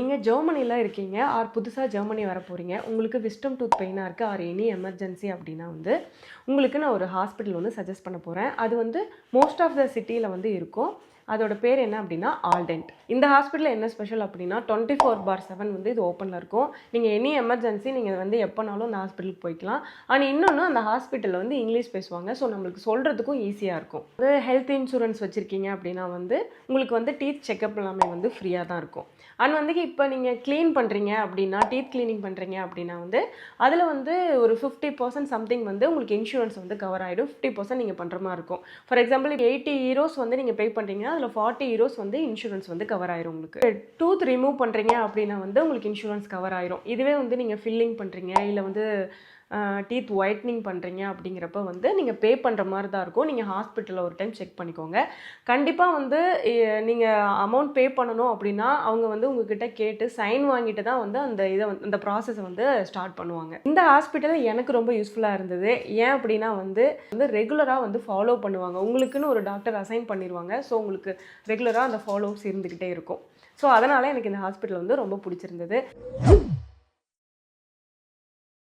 நீங்கள் ஜெர்மனியில் இருக்கீங்க ஆர் புதுசாக ஜெர்மனி வர போகிறீங்க, உங்களுக்கு விஸ்டம் டூத் பெயினாக இருக்குது ஆர் எனி எமர்ஜென்சி அப்படின்னா வந்து உங்களுக்கு நான் ஒரு ஹாஸ்பிட்டல் வந்து சஜஸ்ட் பண்ண போகிறேன். அது வந்து மோஸ்ட் ஆஃப் த சிட்டியில் வந்து இருக்கும். அதோட பேர் என்ன அப்படின்னா ஆல்டென்ட். இந்த ஹாஸ்பிட்டலில் என்ன ஸ்பெஷல் அப்படின்னா 24/7 வந்து இது ஓப்பனில் இருக்கும். நீங்கள் எனி எமர்ஜென்சி நீங்கள் வந்து எப்போனாலும் அந்த ஹாஸ்பிட்டலுக்கு போய்க்கலாம். ஆனால் இன்னொன்று அந்த ஹாஸ்பிட்டலில் வந்து இங்கிலீஷ் பேசுவாங்க. ஸோ நம்மளுக்கு சொல்கிறதுக்கும் ஈஸியாக இருக்கும். அது ஹெல்த் இன்சூரன்ஸ் வச்சுருக்கீங்க அப்படின்னா வந்து உங்களுக்கு வந்து டீத் செக்கப் எல்லாமே வந்து ஃப்ரீயாக தான் இருக்கும். அண்ட் வந்து இப்போ நீங்கள் க்ளீன் பண்ணுறீங்க அப்படின்னா டீத் க்ளீனிங் பண்ணுறீங்க அப்படின்னா வந்து அதில் வந்து ஒரு 50% சம்திங் வந்து உங்களுக்கு இன்சூரன்ஸ் வந்து கவர் ஆகிடும். 50% நீங்கள் பண்ணுற மாதிரி இருக்கும். ஃபார் எக்ஸாம்பிள் €80 வந்து நீங்கள் பே பண்ணுறீங்கன்னா அதில் €40 வந்து இன்சூரன்ஸ் வந்து கவர் ஆயிரும். உங்களுக்கு டூத் ரிமூவ் பண்ணுறீங்க அப்படின்னா வந்து உங்களுக்கு இன்சூரன்ஸ் கவர் ஆயிரும். இதுவே வந்து நீங்கள் ஃபில்லிங் பண்ணுறீங்க இல்லை வந்து டீத் ஒயிட்னிங் பண்ணுறீங்க அப்படிங்கிறப்ப வந்து நீங்கள் பே பண்ணுற மாதிரி தான் இருக்கும். நீங்கள் ஹாஸ்பிட்டலில் ஒரு டைம் செக் பண்ணிக்கோங்க. கண்டிப்பாக வந்து நீங்கள் அமௌண்ட் பே பண்ணணும் அப்படின்னா அவங்க வந்து உங்ககிட்ட கேட்டு சைன் வாங்கிட்டு தான் வந்து அந்த ப்ராசஸை வந்து ஸ்டார்ட் பண்ணுவாங்க. இந்த ஹாஸ்பிட்டல் எனக்கு ரொம்ப யூஸ்ஃபுல்லாக இருந்தது. ஏன் அப்படின்னா வந்து ரெகுலராக வந்து ஃபாலோ பண்ணுவாங்க. உங்களுக்குன்னு ஒரு டாக்டர் அசைன் பண்ணிடுவாங்க. ஸோ உங்களுக்கு ரெகுலராக அந்த ஃபாலோஅப்ஸ் இருந்துக்கிட்டே இருக்கும். ஸோ அதனால் எனக்கு இந்த ஹாஸ்பிட்டல் வந்து ரொம்ப பிடிச்சிருந்தது.